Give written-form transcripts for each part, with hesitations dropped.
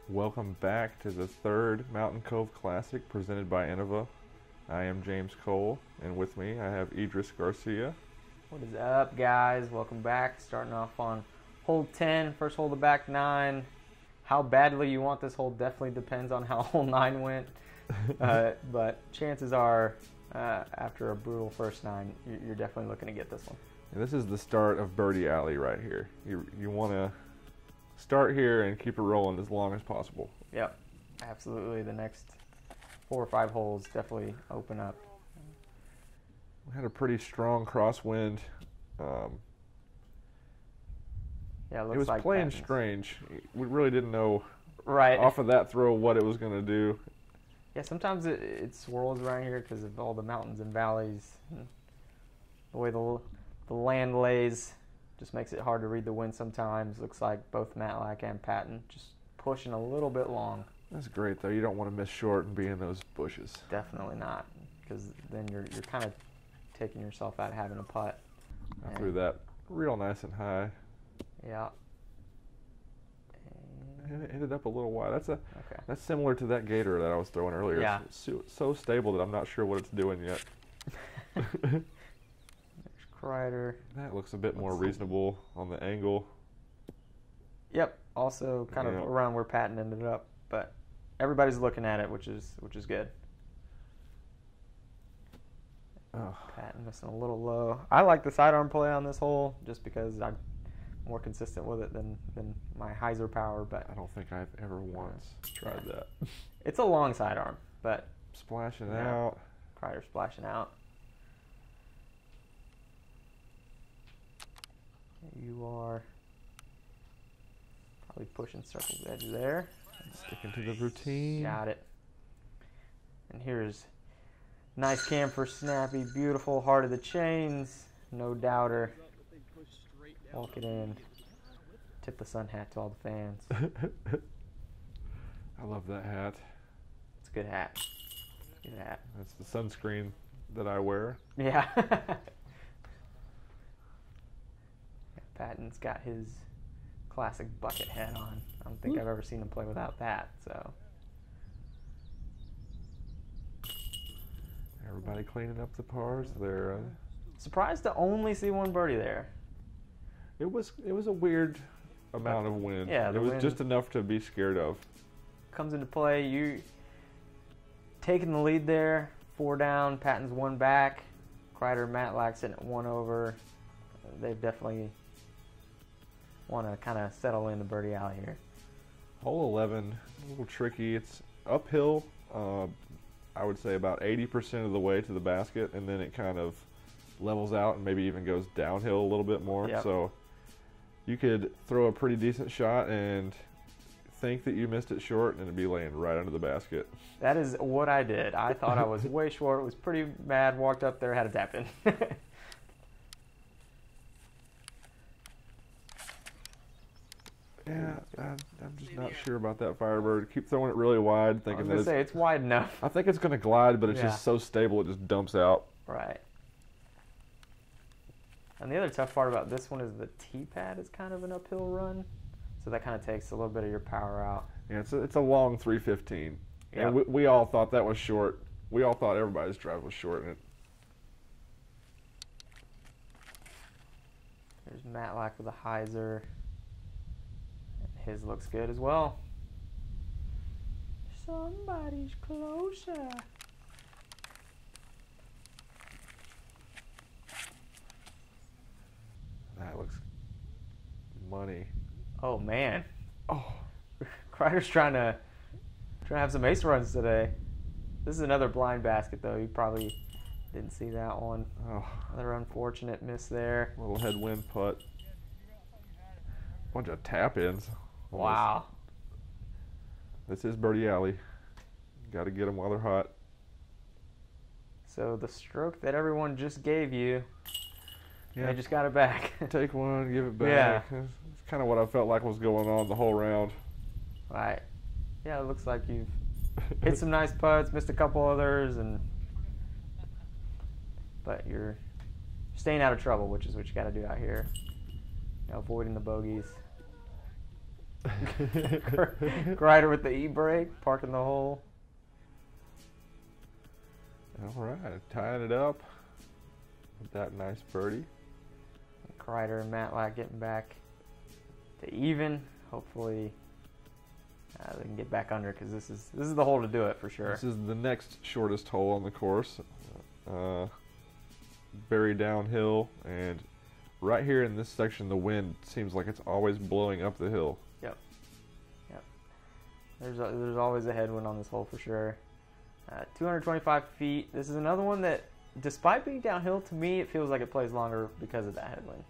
Welcome back to the third Mountain Cove Classic presented by Innova. I am James Cole, and with me I have Idris Garcia. What is up, guys? Welcome back. Starting off on hole 10, first hole of the back nine. How badly you want this hole definitely depends on how hole 9 went. But chances are, after a brutal first nine, you're definitely looking to get this one. And this is the start of Birdie Alley right here. You want to start here and keep it rolling as long as possible. Yep, absolutely. The next 4 or 5 holes definitely open up. We had a pretty strong crosswind. Yeah, it was like playing Patton's. strange. We really didn't know Right off of that throw what it was going to do. Yeah, sometimes it swirls around here because of all the mountains and valleys. And the way the land lays just makes it hard to read the wind sometimes. Looks like both Matlack and Patton just pushing a little bit long. That's great, though. You don't want to miss short and be in those bushes. Definitely not, because then you're kind of taking yourself out of having a putt. I threw that real nice and high. Yeah. And it ended up a little wide. That's similar to that gator that I was throwing earlier. Yeah. It's so stable that I'm not sure what it's doing yet. There's Crider. That looks a bit more reasonable on the angle. Yep. Also kind of around where Patton ended up, but everybody's looking at it, which is good. Oh. Patton missing a little low. I like the sidearm play on this hole just because I'm more consistent with it than my hyzer power, but I don't think I've ever once tried that. It's a long sidearm, but Splashing out. Crider splashing out. You are probably pushing circle's edge there. Sticking to the routine. Got it. And here's nice cam for Snappy. Beautiful heart of the chains. No doubter. Walk it in. Tip the sun hat to all the fans. I love that hat. It's a good hat. Good hat. That's the sunscreen that I wear. Yeah. Patton's got his classic bucket hat on. I don't think I've ever seen him play without that. So everybody cleaning up the pars. They're surprised to only see one birdie there. It was a weird amount of wind. Yeah, it was wind just enough to be scared of. Comes into play. You taking the lead there. 4 down. Patton's 1 back. Crider, Matlack sitting at 1 over. They've definitely want to kind of settle in the birdie alley here. Hole 11, a little tricky. It's uphill, I would say about 80% of the way to the basket, and then it kind of levels out and maybe even goes downhill a little bit more. Yep. So you could throw a pretty decent shot and think that you missed it short, and it'd be laying right under the basket. That is what I did. I thought I was way short. Was pretty mad. Walked up there, had a tap in. Yeah, I'm just not sure about that Firebird. Keep throwing it really wide, thinking I was gonna say it's wide enough. I think it's going to glide, but it's just so stable it just dumps out. Right. And the other tough part about this one is the tee pad is kind of an uphill run, so that kind of takes a little bit of your power out. Yeah, it's a long 315. Yep. And we all thought that was short. We all thought everybody's drive was short. And There's Matlack with a hyzer. His looks good as well. Somebody's closer. That looks money. Oh man. Oh, Crider's trying to have some ace runs today. This is another blind basket though. You probably didn't see that one. oh, Another unfortunate miss there. little headwind putt. Bunch of tap-ins. Wow. This is Birdie Alley. Got to get them while they're hot. So the stroke that everyone just gave you, Yeah. they just got it back. Take one, give it back. Yeah. It's kind of what I felt like was going on the whole round. Right. Yeah, it looks like you've hit some nice putts, missed a couple others, but you're staying out of trouble, which is what you got to do out here. Avoiding the bogeys. Crider with the e-brake, parking the hole. All right, tying it up with that nice birdie. Crider and Matlack getting back to even. Hopefully they can get back under, because this is the hole to do it for sure. This is the next shortest hole on the course. Very downhill, and right here in this section, the wind seems like it's always blowing up the hill. Yep. There's always a headwind on this hole for sure. 225 feet. This is another one that, despite being downhill, to me it feels like it plays longer because of that headwind.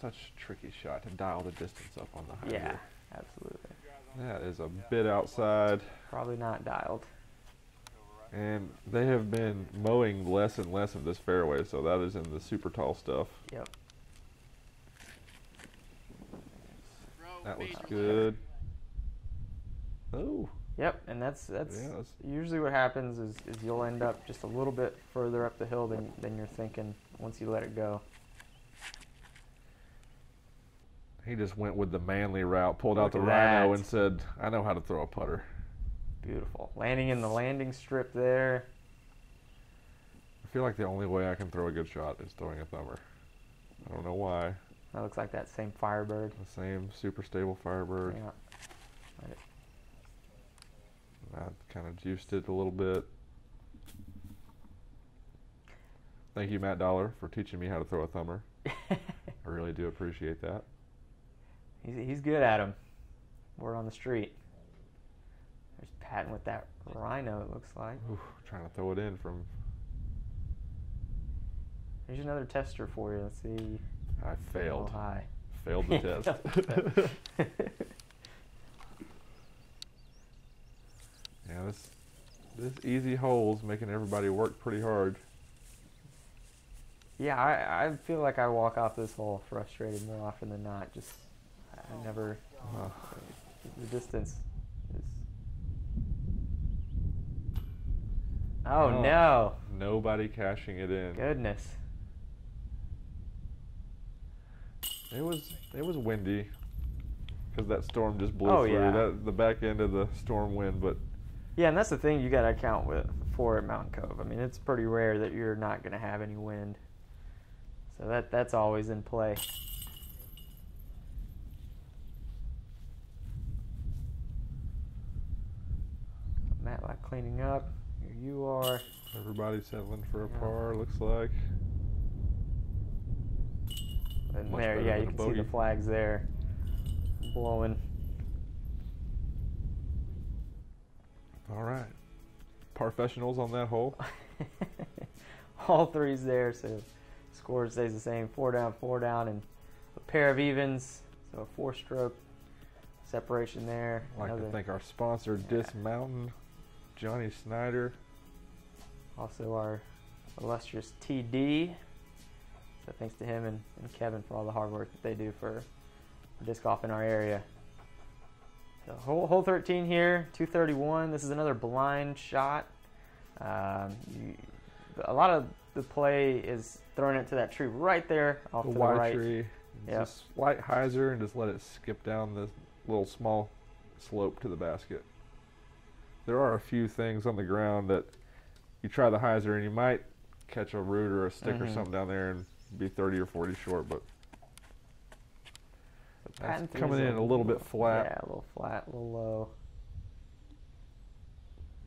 Such a tricky shot to dial the distance up on the high. Yeah, absolutely. That is a bit outside. Probably not dialed. And they have been mowing less and less of this fairway, so that is in the super tall stuff. Yep. That looks good. Oh. Yep, and that's usually what happens is you'll end up just a little bit further up the hill than you're thinking once you let it go. He just went with the manly route, pulled out the Look rhino at and said, I know how to throw a putter. Beautiful. Landing in the landing strip there. I feel like the only way I can throw a good shot is throwing a thumber. I don't know why. That looks like that same Firebird. The same super stable Firebird. Yeah. Right. I kind of juiced it a little bit. Thank you, Matt Dollar, for teaching me how to throw a thumber. I really do appreciate that. He's good at them. Word on the street. There's Patton with that rhino, it looks like. Ooh, trying to throw it in from... Here's another tester for you. Let's see. I failed. Oh, high. Failed the test. Yeah, this easy hole's making everybody work pretty hard. Yeah, I feel like I walk off this hole frustrated more often than not. I never... the distance is... Oh, no. Nobody cashing it in. Goodness. It was windy because that storm just blew through. Yeah. The back end of the storm wind, but... Yeah, and that's the thing you got to account for at Mountain Cove. I mean, it's pretty rare that you're not going to have any wind. So that's always in play. Matlack cleaning up. Here you are. Everybody's settling for a par, looks like. And Much there, better yeah, than you a can see bogey. the flags there blowing. All right. Professionals on that hole. All threes there, so score stays the same. 4 down, and a pair of evens. So a 4-stroke separation there. I'd like to thank our sponsor, Disc Mountain, Johnnie Snyder. Also our illustrious TD. So thanks to him and Kevin for all the hard work that they do for disc golf in our area. So hole 13 here, 231. This is another blind shot. A lot of the play is throwing it to that tree right there off The to the Y right. tree. Yep. Just slight hyzer and just let it skip down this little small slope to the basket. There are a few things on the ground that you try the hyzer and you might catch a root or a stick or something down there and be 30 or 40 short, but that's coming in a little bit flat. Yeah, a little flat, a little low.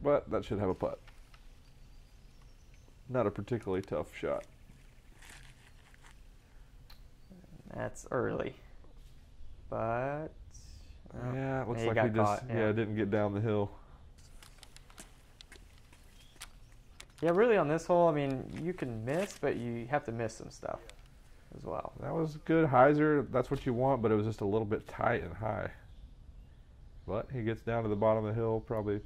But that should have a putt. Not a particularly tough shot. That's early. But Yeah, it looks he like got he just caught, yeah. didn't get down the hill. yeah, really on this hole, I mean, you can miss, but you have to miss some stuff as well. That was good hyzer. That's what you want, but it was just a little bit tight and high. But he gets down to the bottom of the hill, probably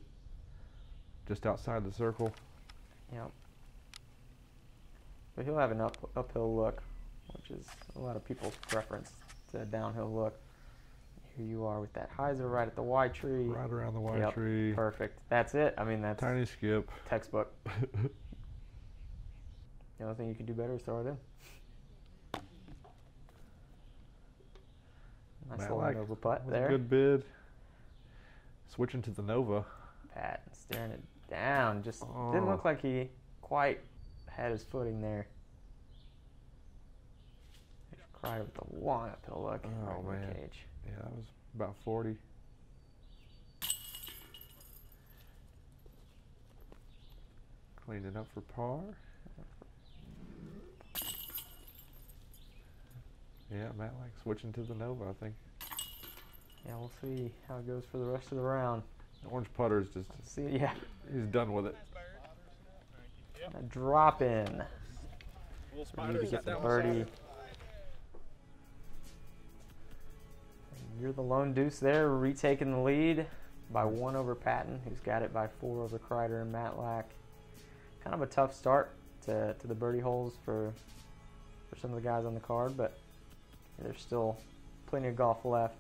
just outside the circle. Yep. But he'll have an uphill look, which is a lot of people's preference to a downhill look. Here you are with that hyzer right at the Y tree. Right around the Y Yep, tree. perfect. That's it. I mean, that's Tiny skip. textbook. The only thing you can do better is throw it in. Nice little Matlack Nova putt was there. a good bid. Switching to the Nova. Patton staring it down. Just didn't look like he quite had his footing there. Crider with the long uphill look. Oh, right in the man. cage. Yeah, that was about 40. Cleaning up for par. Yeah, Matlack switching to the Nova, I think. Yeah, we'll see how it goes for the rest of the round. The orange putter's just, See, yeah, he's done with it. a drop in. We need to get the birdie. And you're the lone deuce there, retaking the lead by 1 over Patton, who's got it by 4 over Crider and Matlack. Kind of a tough start to the birdie holes for some of the guys on the card, but there's still plenty of golf left.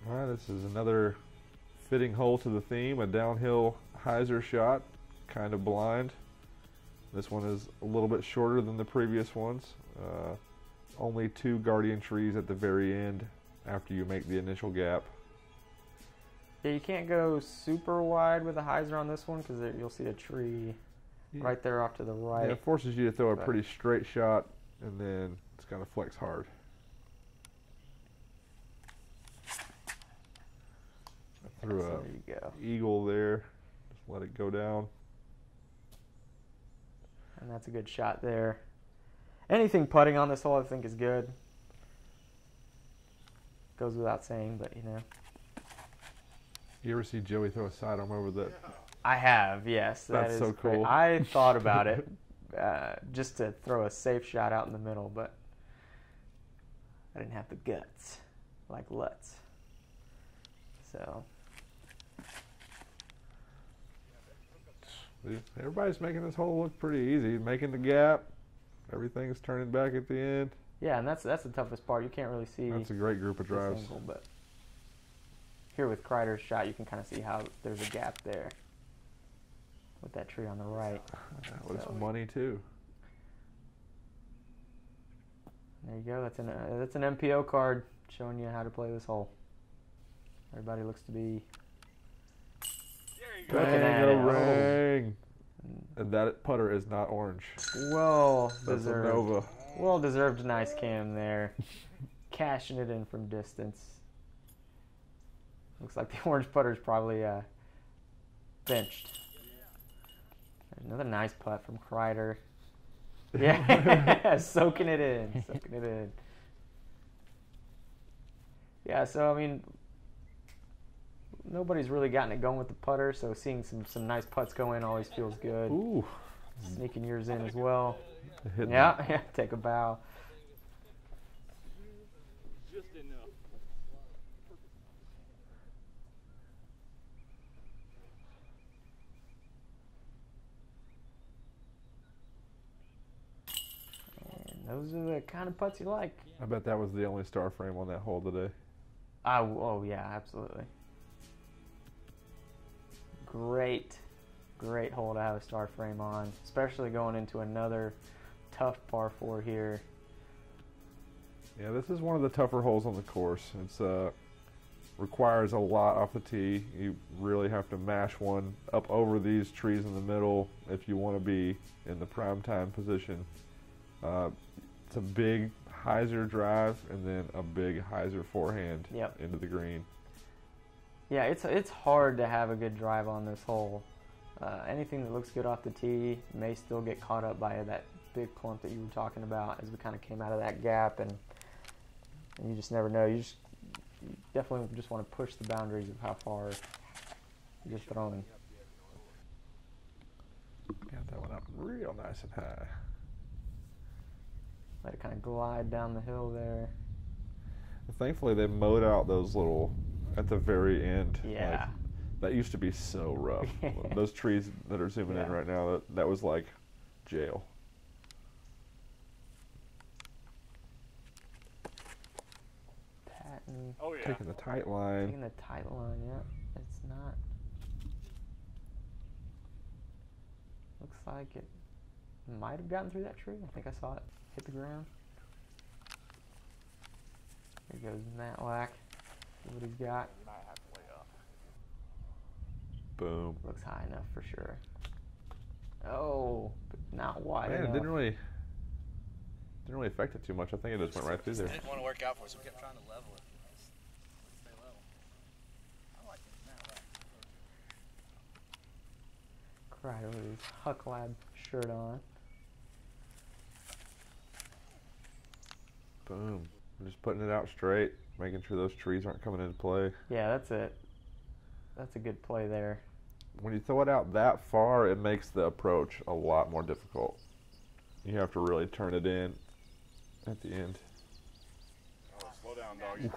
All right, this is another fitting hole to the theme, a downhill hyzer shot, kind of blind. This one is a little bit shorter than the previous ones. Only 2 guardian trees at the very end after you make the initial gap. Yeah, you can't go super wide with a hyzer on this one because you'll see a tree right there off to the right. Yeah, it forces you to throw a pretty straight shot, and then it's going to flex hard. I threw there a you go. eagle there. Just let it go down. And that's a good shot there. Anything putting on this hole I think is good. Goes without saying, but you know. You ever see Joey throw a sidearm over that? I have, yes. That's so great. cool. I thought about it just to throw a safe shot out in the middle, but I didn't have the guts like Lutz. So. Everybody's making this hole look pretty easy. Making the gap. Everything's turning back at the end. Yeah, and that's the toughest part. You can't really see. That's a great group of this drives. angle, but here with Crider's shot, you can kind of see how there's a gap there with that tree on the right. That was money too. There you go. That's an MPO card showing you how to play this hole. Everybody looks to be looking at it. Ring. And that putter is not orange. Well That's a deserved. Nova. Well deserved nice cam there. Cashing it in from distance. Looks like the orange putter's probably benched. There's another nice putt from Crider. Yeah, soaking it in. Soaking it in. Yeah, so I mean, nobody's really gotten it going with the putter, so seeing some nice putts go in always feels good. Ooh. Sneaking yours in as well. Hitting Yeah, take a bow. Just enough. And those are the kind of putts you like. I bet that was the only star frame on that hole today. Oh yeah, absolutely. Great hole to have a star frame on, especially going into another tough par 4 here. Yeah, this is one of the tougher holes on the course. It's requires a lot off the tee. You really have to mash one up over these trees in the middle if you want to be in the prime time position. It's a big hyzer drive and then a big hyzer forehand into the green. Yeah, it's hard to have a good drive on this hole. Anything that looks good off the tee may still get caught up by that big clump that you were talking about as we kind of came out of that gap, and you just never know. You definitely just want to push the boundaries of how far you're throwing. Got that one up real nice and high. Let it kind of glide down the hill there. Thankfully, they mowed out those little at the very end. Yeah. Like, that used to be so rough. Those trees that are zooming in right now, that was like jail. Patton. Oh yeah. Taking the tight line. Taking the tight line, yeah. It's not. Looks like it might have gotten through that tree. I think I saw it hit the ground. Here goes Matlack. See what he's got. Boom. Looks high enough for sure. Oh, but not wide Man, enough. it didn't really affect it too much. I think it just went right through there. It didn't want to work out for us. We kept trying to level it. Stay level. I like it. Crider with his Huck Lab shirt on. Boom. I'm just putting it out straight, making sure those trees aren't coming into play. Yeah, that's it. That's a good play there. When you throw it out that far, it makes the approach a lot more difficult. You have to really turn it in at the end. Oh, slow down, dog.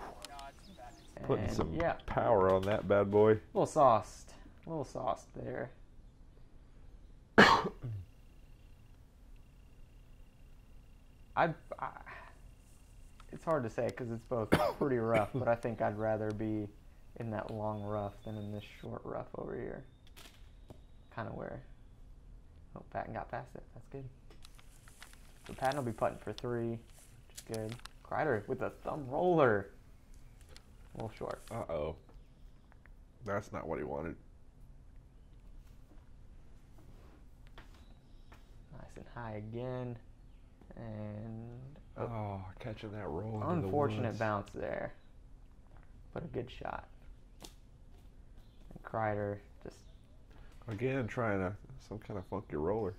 Putting And some yeah, power on that bad boy. a little sauced there. It's hard to say because it's both pretty rough, but I think I'd rather be in that long rough than in this short rough over here. Kind of where. Oh, Patton got past it. That's good. So Patton will be putting for 3, which is good. Crider with a thumb roller. A little short. Uh-oh. That's not what he wanted. Nice and high again. And Oh, catching that roll. unfortunate bounce there. But a good shot. And Crider just Again, trying some kind of funky roller.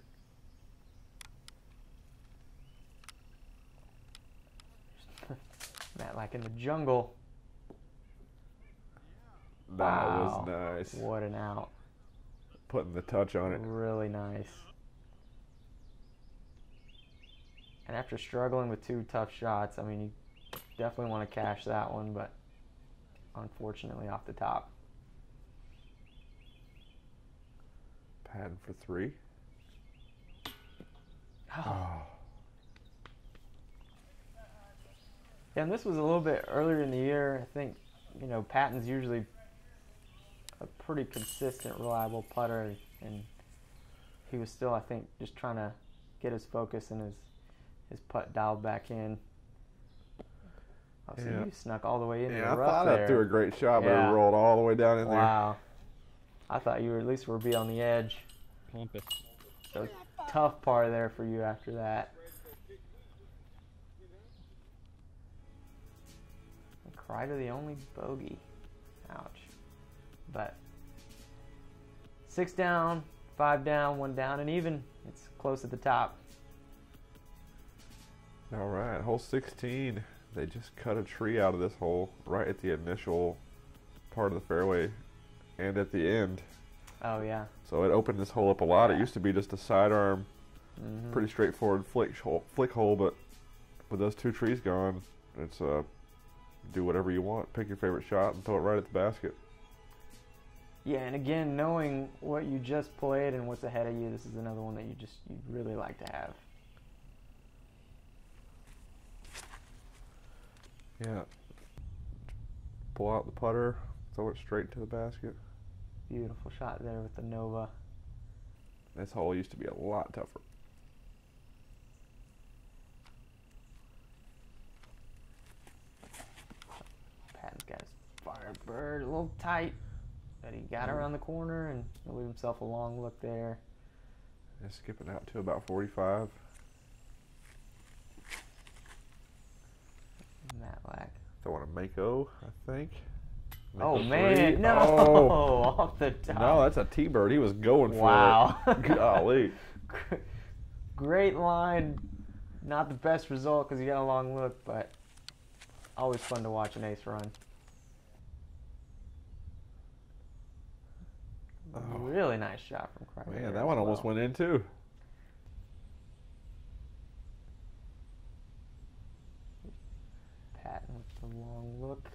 Matlack in the jungle. That Wow. was nice. What an out. Putting the touch on it. Really nice. And after struggling with 2 tough shots, I mean, you definitely want to cash that one, but unfortunately off the top. Patton for 3. Oh. Yeah, and this was a little bit earlier in the year. I think, you know, Patton's usually a pretty consistent, reliable putter, and he was still, I think, just trying to get his focus and his putt dialed back in. Obviously, Yeah. you snuck all the way into Yeah, the I rough thought there. I threw a great shot, but Yeah. it rolled all the way down in there. Wow. I thought you were at least be on the edge. So tough par there for you after that. And Crider the only bogey. Ouch. But 6 down, 5 down, 1 down, and even. It's close at the top. All right, hole 16. They just cut a tree out of this hole right at the initial part of the fairway and at the end. Oh, yeah. So it opened this hole up a lot. It used to be just a sidearm, Mm-hmm. pretty straightforward flick hole, but with those 2 trees gone, it's do whatever you want. Pick your favorite shot and throw it right at the basket. Yeah, and again, knowing what you just played and what's ahead of you, this is another one that you'd really like to have. Yeah. Pull out the putter, throw it straight into the basket. Beautiful shot there with the Nova. This hole used to be a lot tougher. Patton's got his Firebird a little tight, but he got around the corner and he'll leave himself a long look there. Just skipping out to about 45. Matlack. Throwing a Mako, I think. Oh Mako man, 3. no! Oh. Off the top. No, that's a T-bird. He was going for Wow. it. Golly. Great line. Not the best result because you got a long look, but always fun to watch an ace run. Oh. Really nice shot from Crider. Man, there that as one almost well. went in too. Patton with the long look.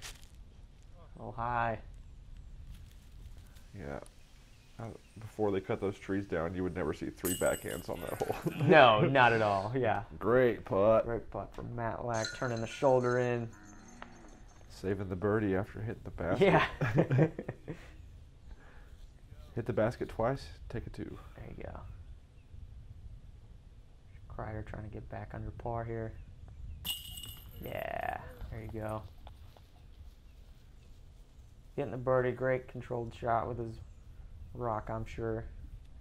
A little high. Yeah. Before they cut those trees down, you would never see 3 backhands on that hole. No, not at all. Yeah. Great putt. Great putt from Matlack, turning the shoulder in. Saving the birdie after hitting the basket. Yeah. Hit the basket twice, take a 2. There you go. Crider trying to get back under par here. Yeah, there you go. getting the birdie. Great controlled shot with his rock, I'm sure.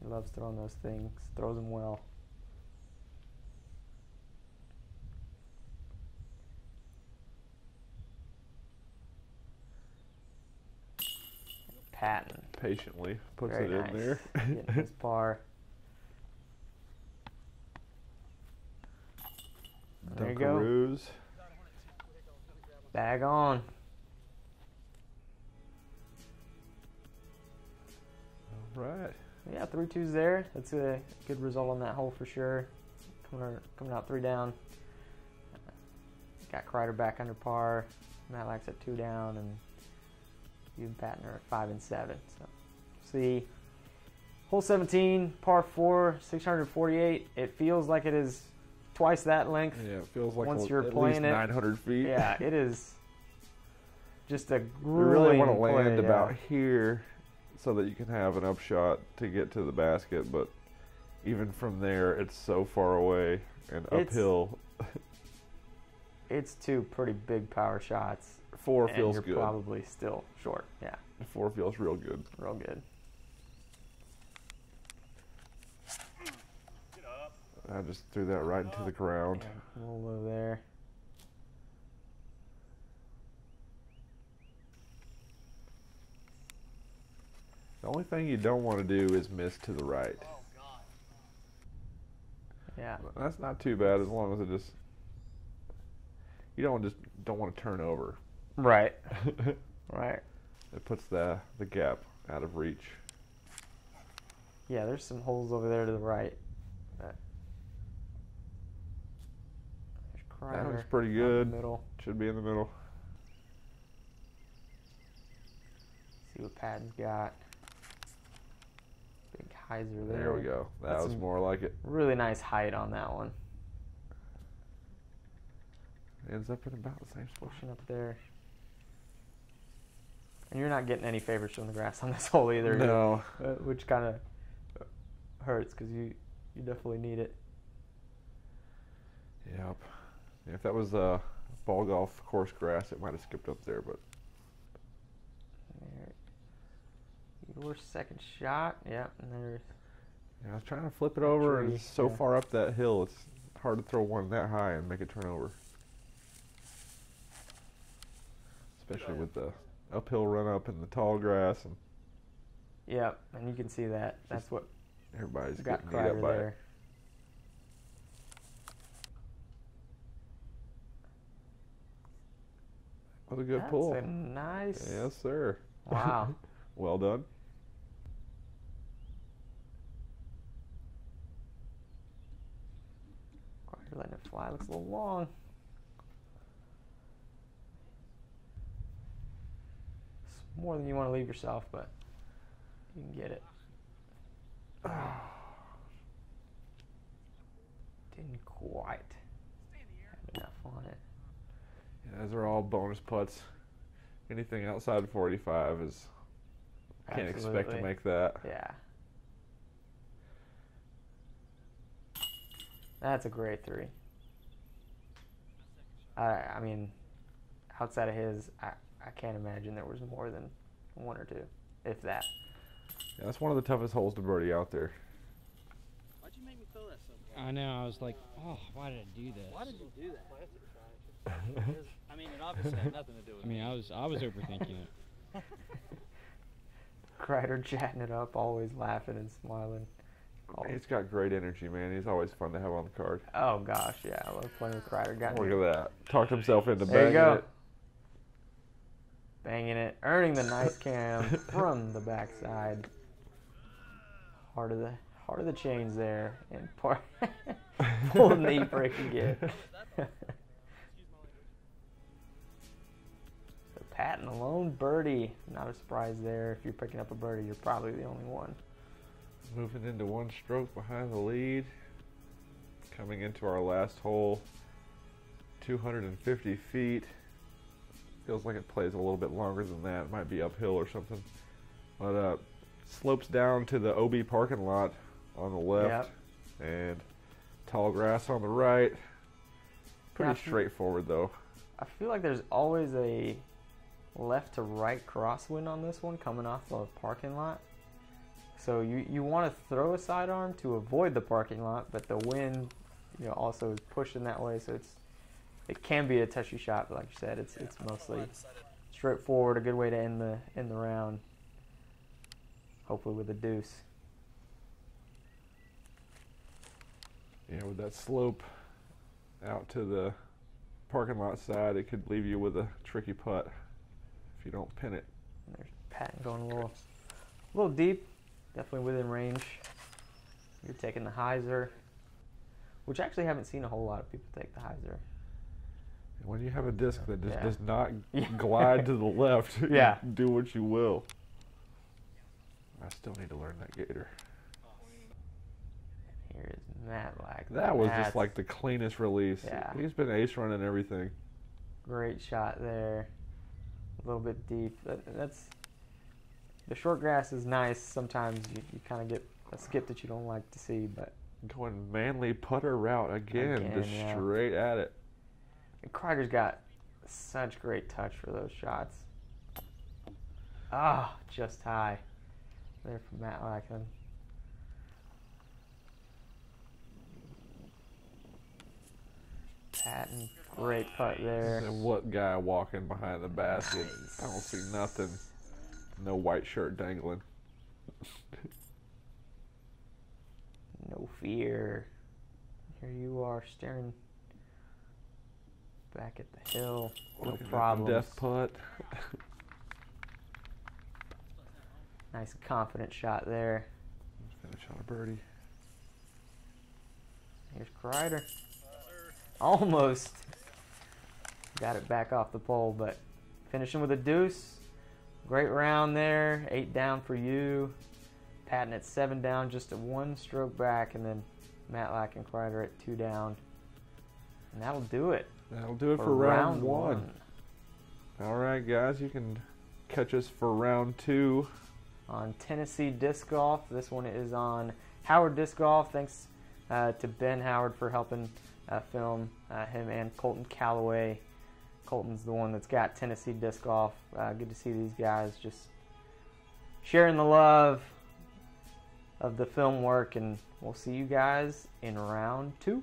He loves throwing those things. Throws them well. Patton. Patiently puts Very it nice. in there. Getting his par. There you go. Dunkaroos. Bag on. All right. Yeah, 3-2's there. That's a good result on that hole for sure. Coming out 3 down. Got Crider back under par. Matlack's at 2 down, and you and Patton are at 5 and 7. So, see, hole 17, par 4, 648. It feels like it is twice that length. Yeah, it feels like once you're at playing least it. 900 feet. Yeah, it is just a You grueling really want to land play, about yeah. here so that you can have an upshot to get to the basket, but even from there, it's so far away and uphill. It's 2 pretty big power shots. 4 and feels you're good. probably still short. Yeah, 4 feels real good. real good. I just threw that right into the ground. Yeah, roll over there. The only thing you don't want to do is miss to the right. Yeah. That's not too bad as long as it just, you don't want to turn over. Right. Right. It puts the gap out of reach. Yeah, there's some holes over there to the right. There's Crider. That looks pretty out in good. the middle. Should be in the middle. See what Patton's got. Big hyzer there. There we go. That That's was some more like it. really nice height on that one. Ends up in about the same spot. Pushing up there. And you're not getting any favors from the grass on this hole either. No. Which kind of hurts because you definitely need it. Yep. If that was a ball golf course grass, it might have skipped up there, but There. Your second shot. Yep. And there's yeah, I was trying to flip it over, and tree, it's so yeah. far up that hill, it's hard to throw one that high and make it turn over. Especially with the uphill run up and the tall grass, and Yep, and you can see that. That's what everybody's got getting beat Crider up by there. it. What a good That's pull. a nice. Yes, sir. Wow. Well done. Crider letting it fly. Looks a little long. It's more than you want to leave yourself, but you can get it. Didn't quite have enough on it. Yeah, those are all bonus putts. Anything outside 45 is can't expect to Absolutely. make that. Yeah. That's a great 3. I mean, outside of his, I can't imagine there was more than 1 or 2, if that. Yeah, that's one of the toughest holes to birdie out there. Why'd you make me throw that so far? I know. I was like, oh, why did I do this? Why did you do that? I mean, it obviously had nothing to do with I mean, me. I was overthinking it. Crider chatting it up, always laughing and smiling. He's got great energy, man. He's always fun to have on the card. Oh gosh, yeah, I love playing with Crider. Got Look at that. Talked himself into There you banging go. it. Banging it, earning the nice cam from the backside. Heart of the chains there, and full knee break again. So Patton alone birdie. Not a surprise there. If you're picking up a birdie, you're probably the only one. Moving into 1 stroke behind the lead. Coming into our last hole. 250 feet. Feels like it plays a little bit longer than that. It might be uphill or something. But slopes down to the OB parking lot on the left. Yep. And tall grass on the right. Pretty Yeah, straightforward though. I feel like there's always a left to right crosswind on this one coming off the parking lot. So you want to throw a sidearm to avoid the parking lot, but the wind, you know, also is pushing that way, so it can be a touchy shot. But like you said, it's mostly straightforward, a good way to end the round. Hopefully with a deuce. Yeah, with that slope out to the parking lot side, it could leave you with a tricky putt if you don't pin it. And there's Patton going a little deep, definitely within range. You're taking the hyzer, which I actually haven't seen a whole lot of people take the hyzer. When you have a disc that just Yeah. does not glide to the left, Yeah. do what you will. I still need to learn that gator. Here is Matlack. That was That's just like the cleanest release. Yeah. He's been ace running everything. great shot there. A little bit deep. That's the short grass is nice. Sometimes you kind of get a skip that you don't like to see, but Going manly putter route again just yeah. straight at it. And Crider's got such great touch for those shots. Ah, just high. There from Matlack. Patton, great putt there. And what guy walking behind the basket? Nice. I don't see nothing. No white shirt dangling. No fear. Here you are staring back at the hill. No Looking at the problems. death putt. Nice confident shot there. Finish on a birdie. Here's Crider. Almost got it back off the pole, but finishing with a deuce. Great round there. 8 down for you. Patton at 7 down, just a 1 stroke back, and then Matlack and Crider at 2 down. And that'll do it. That'll do it for round one. one. All right, guys, you can catch us for round 2. On Tennessee Disc Golf. This one is on Howard Disc Golf. Thanks to Ben Howard for helping film him and Coltin Calloway. Colton's the one that's got Tennessee Disc Golf. Good to see these guys just sharing the love of the film work, and we'll see you guys in round 2.